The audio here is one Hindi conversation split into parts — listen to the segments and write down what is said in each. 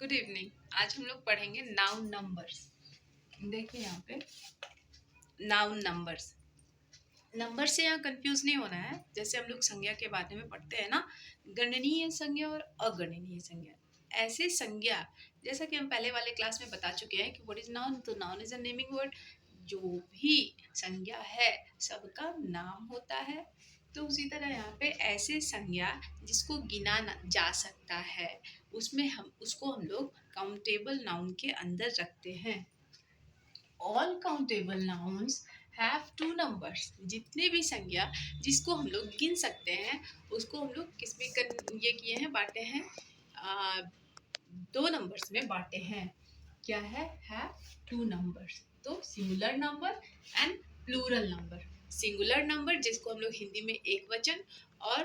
Good evening. आज हम लोग पढ़ेंगे नाउन नंबर्स। देखिए यहाँ पे नाउन नंबर्स। नंबर से यहाँ कंफ्यूज नहीं होना है। जैसे हम लोग संज्ञा के बारे में पढ़ते हैं ना, गणनीय संज्ञा और अगणनीय संज्ञा। ऐसे संज्ञा जैसा कि हम पहले वाले क्लास में बता चुके हैं कि व्हाट इज नाउन। तो noun is a naming word. जो भी संज्ञा है सबका नाम होता है। तो उसी तरह यहाँ पे ऐसे संज्ञा जिसको गिना जा सकता है उसको हम लोग काउंटेबल नाउन के अंदर रखते हैं। All countable nouns have two numbers. जितने भी संज्ञा जिसको हम लोग गिन सकते हैं उसको हम लोग किस में ये किए हैं, बांटे हैं, दो नंबर्स में बांटे हैं। क्या है टू नंबर्स। तो singular number and plural number. Singular number जिसको हम लोग हिंदी में एक वचन और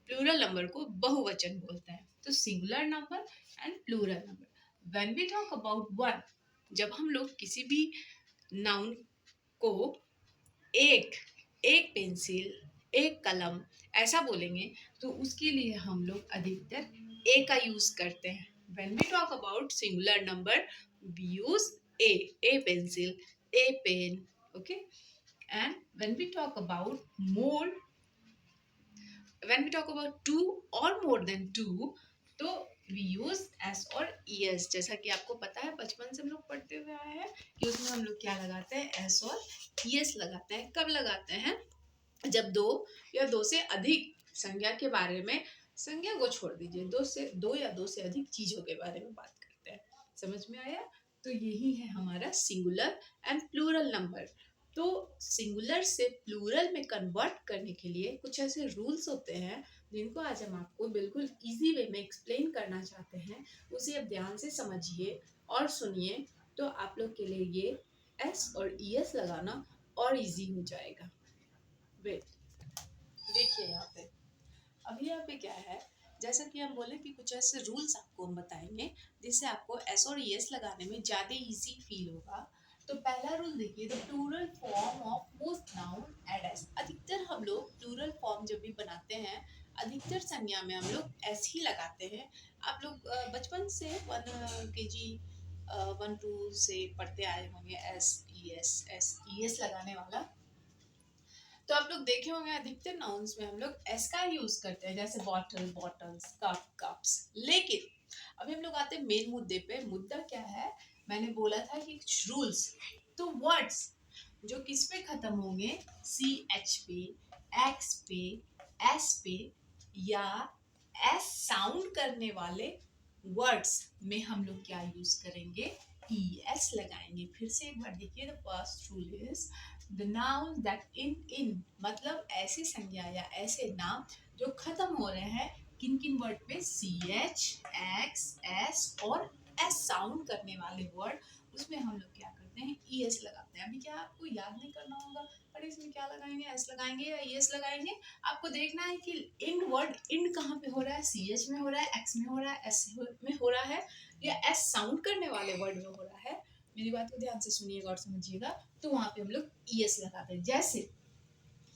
प्लूरल नंबर को बहुवचन बोलते हैं। तो singular number and plural number. When we talk about one, जब हम लोग किसी भी नाउन को एक पेंसिल एक कलम ऐसा बोलेंगे तो उसके लिए हम लोग अधिकतर ए का यूज करते हैं। When we talk about singular number, we use a pencil, a pen, okay? And when we talk about two or more than two, तो we use s और es। जैसा कि आपको पता है, बचपन से हम लोग पढ़ते हुए आए हैं कि उसमें हम लोग क्या लगाते हैं, s और es लगाते हैं। कब लगाते हैं? जब दो से अधिक संज्ञा के बारे में, संज्ञा को छोड़ दीजिए, दो या दो से अधिक चीजों के बारे में बात करते हैं। समझ में आया? तो यही है हमारा सिंगुलर एंड प्लूरल नंबर। तो सिंगुलर से प्लूरल में कन्वर्ट करने के लिए कुछ ऐसे रूल्स होते हैं जिनको आज हम आपको बिल्कुल इजी वे में एक्सप्लेन करना चाहते हैं। उसे आप ध्यान से समझिए और सुनिए, तो आप लोग के लिए ये एस और ईएस लगाना और इजी हो जाएगा। वेट, देखिए यहाँ पे, अभी यहाँ पे क्या है, जैसा कि हम बोले कि कुछ ऐसे रूल्स आपको हम बताएंगे जिससे आपको एस और एस लगाने में ज़्यादा इजी फील होगा। तो पहला रूल देखिए, the plural form of most noun add s. अधिकतर हम लोग प्लूरल फॉर्म जब भी बनाते हैं, अधिकतर संज्ञा में हम लोग एस ही लगाते हैं। आप लोग बचपन से 1 से पढ़ते आए होंगे एस ई एस लगाने वाला। तो आप लोग देखे होंगे अधिकतर नाउन्स में हम लोग एस का यूज करते हैं, जैसे बॉटल बॉटल्स, कप कप्स। लेकिन अभी हम लोग आते हैं मेन मुद्दे पे। मुद्दा क्या है, मैंने बोला था कि कुछ रूल्स। तो वर्ड्स जो किस पे खत्म होंगे, सी एच पे, एक्स पे, एस पे या एस साउंड करने वाले वर्ड्स में हम लोग क्या यूज करेंगे, ई एस लगाएंगे। फिर से एक बार देखिए, the first rule is the noun that in मतलब ऐसी संज्ञा या ऐसे नाम जो खत्म हो रहे हैं किन किन वर्ड पे, सी एच, एक्स, एस और एस साउंड करने वाले वर्ड, उसमें हम लोग क्या करते हैं, ई एस लगाते हैं। अभी क्या आपको याद नहीं करना होगा, पर इसमें क्या लगाएंगे, एस लगाएंगे या ई एस लगाएंगे। आपको देखना है कि इन वर्ड इन कहाँ पे हो रहा है, सी एच में हो रहा है, एक्स में हो रहा है, एस में हो रहा है या एस साउंड करने वाले वर्ड में हो रहा है। मेरी बात को ध्यान से सुनिएगा और समझिएगा। तो वहां पे हम लोग ईएस लगाते हैं। जैसे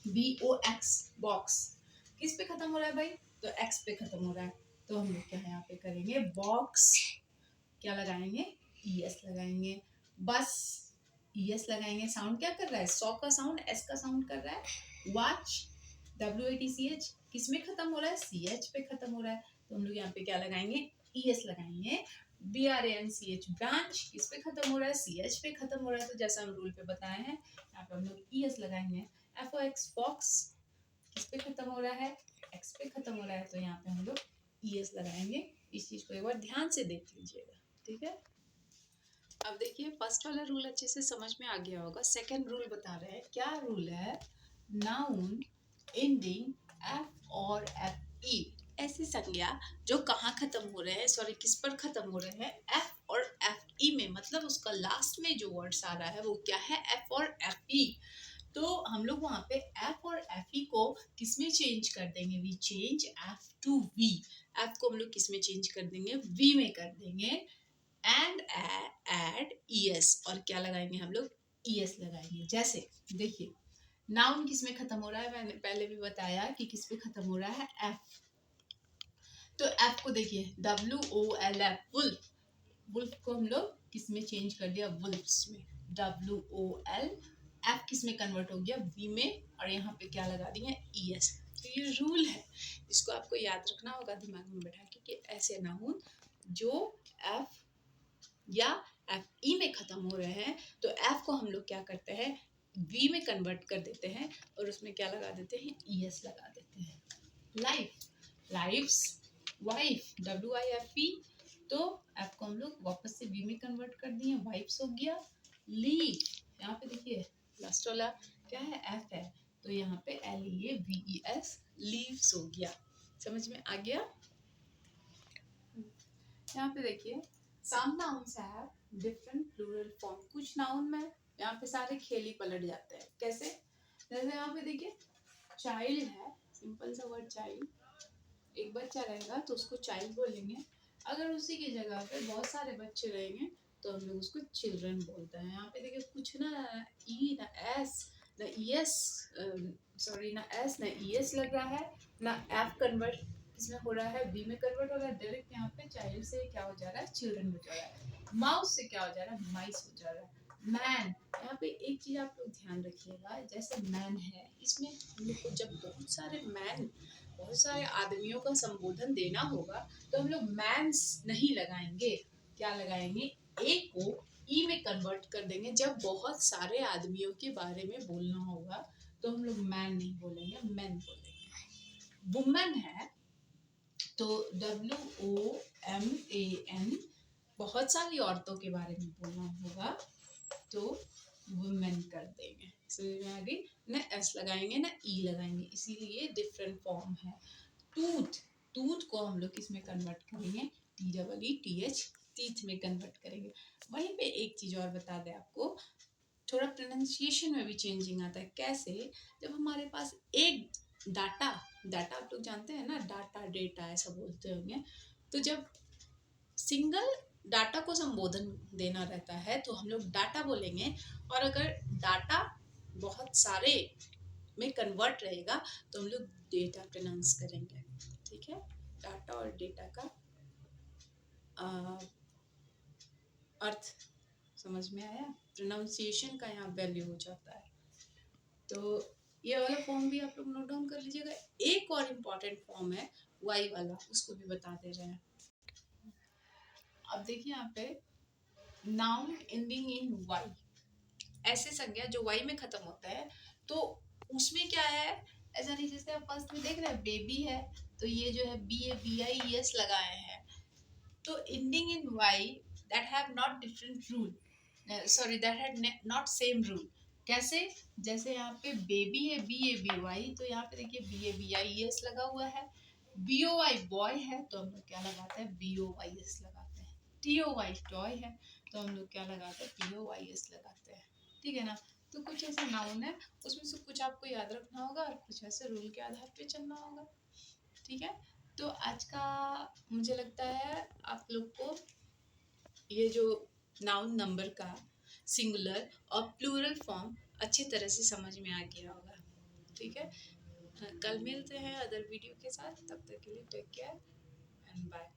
BOX बॉक्स किस पे खत्म हो रहा है भाई, तो एक्स पे खत्म हो रहा है। तो हम लोग क्या यहाँ पे करेंगे, बॉक्स क्या लगाएंगे, ईएस लगाएंगे। बस ईएस लगाएंगे। साउंड क्या कर रहा है, सॉ का साउंड एस का साउंड कर रहा है। वॉच WATCH किस में खत्म हो रहा है, CH पे खत्म हो रहा है। तो हम लोग यहाँ पे क्या लगाएंगे, ईएस लगाएंगे। BRANCH ब्रांच किस पे खत्म हो रहा है, CH पे खत्म हो रहा है। तो जैसा हम रूल पे बताए हैं, यहाँ पे हम लोग ईएस लगाएंगे। FOX फॉक्स किस पे खत्म हो रहा है, एक्स पे खत्म हो रहा है। तो यहाँ पे हम लोग ईएस लगाएंगे। इस चीज को एक बार ध्यान से देख लीजिएगा, ठीक है। अब देखिए, फर्स्ट वाला रूल अच्छे से समझ में आ गया होगा। सेकंड रूल बता रहे हैं। क्या रूल है, नाउन एंडिंग एफ और एफ ई, ऐसी संज्ञा जो कहाँ खत्म हो रहे हैं, सॉरी किस पर खत्म हो रहे हैं, एफ और एफ ई में। मतलब उसका लास्ट में जो वर्ड्स आ रहा है वो क्या है, एफ और एफ ई। तो हम लोग वहां पे एफ और एफ ई को किस में चेंज कर देंगे, we change f to v. F को हम लोग किस में चेंज कर देंगे, वी में कर देंगे। एंड एड ईएस, और क्या लगाएंगे हम लोग, ईएस लगाएंगे। जैसे देखिए, नाउन किस में खत्म हो रहा है, मैंने पहले भी बताया कि किस पे खत्म हो रहा है, एफ। तो एफ को देखिए, WOLF वुल्फ। वुल्फ को हम लोग किस में चेंज कर दिया, वुल्फ्स में, WOL, एफ किस में कन्वर्ट हो गया, वी में, और यहाँ पे क्या लगा दिए, ES। तो ये रूल है, इसको आपको याद रखना होगा दिमाग में बैठा के कि ऐसे नाउन जो एफ या FE में खत्म हो रहे हैं तो एफ को हम लोग क्या करते हैं, वी में कन्वर्ट कर देते हैं और उसमें क्या लगा देते हैं, ES लगा देते हैं। लाइफ, लाइफ्स, वाइफ, WIFE, तो एफ को हम लोग वापस से वी में कन्वर्ट कर दिए, वाइफ्स हो गया। लीव, यहाँ पे देखिए लास्ट वाला क्या है, एफ है, तो यहाँ पे LEAVES, लीव्स हो गया। समझ में आ गया। यहाँ पे देखिए some nouns have different plural form. कुछ नाउन में यहाँ पे सारे खेल ही पलट जाते हैं। कैसे, जैसे यहाँ पे देखिए चाइल्ड है, सिंपल सा वर्ड चाइल्ड, एक बच्चा रहेगा तो उसको चाइल्ड बोलेंगे। अगर उसी की जगह पे बहुत सारे बच्चे रहेंगे तो हम लोग उसको चिल्ड्रन बोलते हैं। यहाँ पे देखिए कुछ ना ई ना एस ना ES, सॉरी ना एस ना ES लग रहा है, ना एफ कन्वर्ट इसमें हो रहा है, बी में कन्वर्ट हो रहा है, डायरेक्ट यहाँ पे चाइल्ड से क्या हो जा रहा है, चिल्ड्रन हो जा रहा है। माउस से क्या हो जा रहा है, माइस हो जा रहा है। मैन, यहाँ पे एक चीज आप लोग ध्यान रखिएगा, जैसे मैन है इसमें हम लोग को जब बहुत सारे मैन, बहुत सारे आदमियों का संबोधन देना होगा तो हम लोग मैंस नहीं लगाएंगे, क्या लगाएंगे, ए को ई में कन्वर्ट कर देंगे। जब बहुत सारे आदमियों के बारे में बोलना होगा तो हम लोग मैन नहीं बोलेंगे, मैन बोलेंगे। वुमेन है तो WOMAN, बहुत सारी औरतों के बारे में बोलना होगा तो वुमेन कर देंगे। समझ में आ गई ना, एस लगाएंगे ना ई लगाएंगे, इसीलिए डिफरेंट फॉर्म है। टूथ, टूथ को हम लोग किसमें कन्वर्ट करेंगे, TEETH, टीथ में कन्वर्ट करेंगे। वहीं पे एक चीज और बता दें आपको, थोड़ा प्रोनाउंसिएशन में भी चेंजिंग आता है। कैसे, जब हमारे पास एक डाटा, डाटा आप लोग जानते हैं ना, डाटा डेटा ऐसा बोलते होंगे, तो जब सिंगल डाटा को संबोधन देना रहता है तो हम लोग डाटा बोलेंगे, और अगर डाटा बहुत सारे में कन्वर्ट रहेगा तो हम लोग डेटा प्रोनाउंस करेंगे। ठीक है, डाटा और डेटा का अर्थ समझ में आया, प्रोनाउंसिएशन का यहाँ वैल्यू हो जाता है। तो ये वाला फॉर्म भी आप लोग नोट डाउन कर लीजिएगा। एक और इम्पॉर्टेंट फॉर्म है वाई वाला, उसको भी बता दे रहे हैं। अब देखिए यहाँ पे नाउन एंडिंग इन वाई, ऐसे संज्ञा जो वाई में खत्म होता है तो उसमें क्या है, ऐसा नहीं, जैसे आप फर्स्ट में देख रहे हैं बेबी है तो ये जो है BABIES लगाए हैं, तो ending in y that have not different rule, sorry that had not same rule. कैसे, जैसे यहाँ पे बेबी है BABY, तो यहाँ पे देखिए BABIES लगा हुआ है। BOY बॉय है तो हम लोग क्या लगाते हैं, BOYS लगाते हैं। TOY टॉय है तो हम लोग क्या लगाते हैं, POYS लगाते हैं। ठीक है ना, तो कुछ ऐसे नाउन है, उसमें से कुछ आपको याद रखना होगा और कुछ ऐसे रूल के आधार पे चलना होगा। ठीक है, तो आज का मुझे लगता है आप लोग को ये जो नाउन नंबर का सिंगुलर और प्लूरल फॉर्म अच्छी तरह से समझ में आ गया होगा। ठीक है, कल मिलते हैं अदर वीडियो के साथ, तब तक के लिए टेक केयर एंड बाय।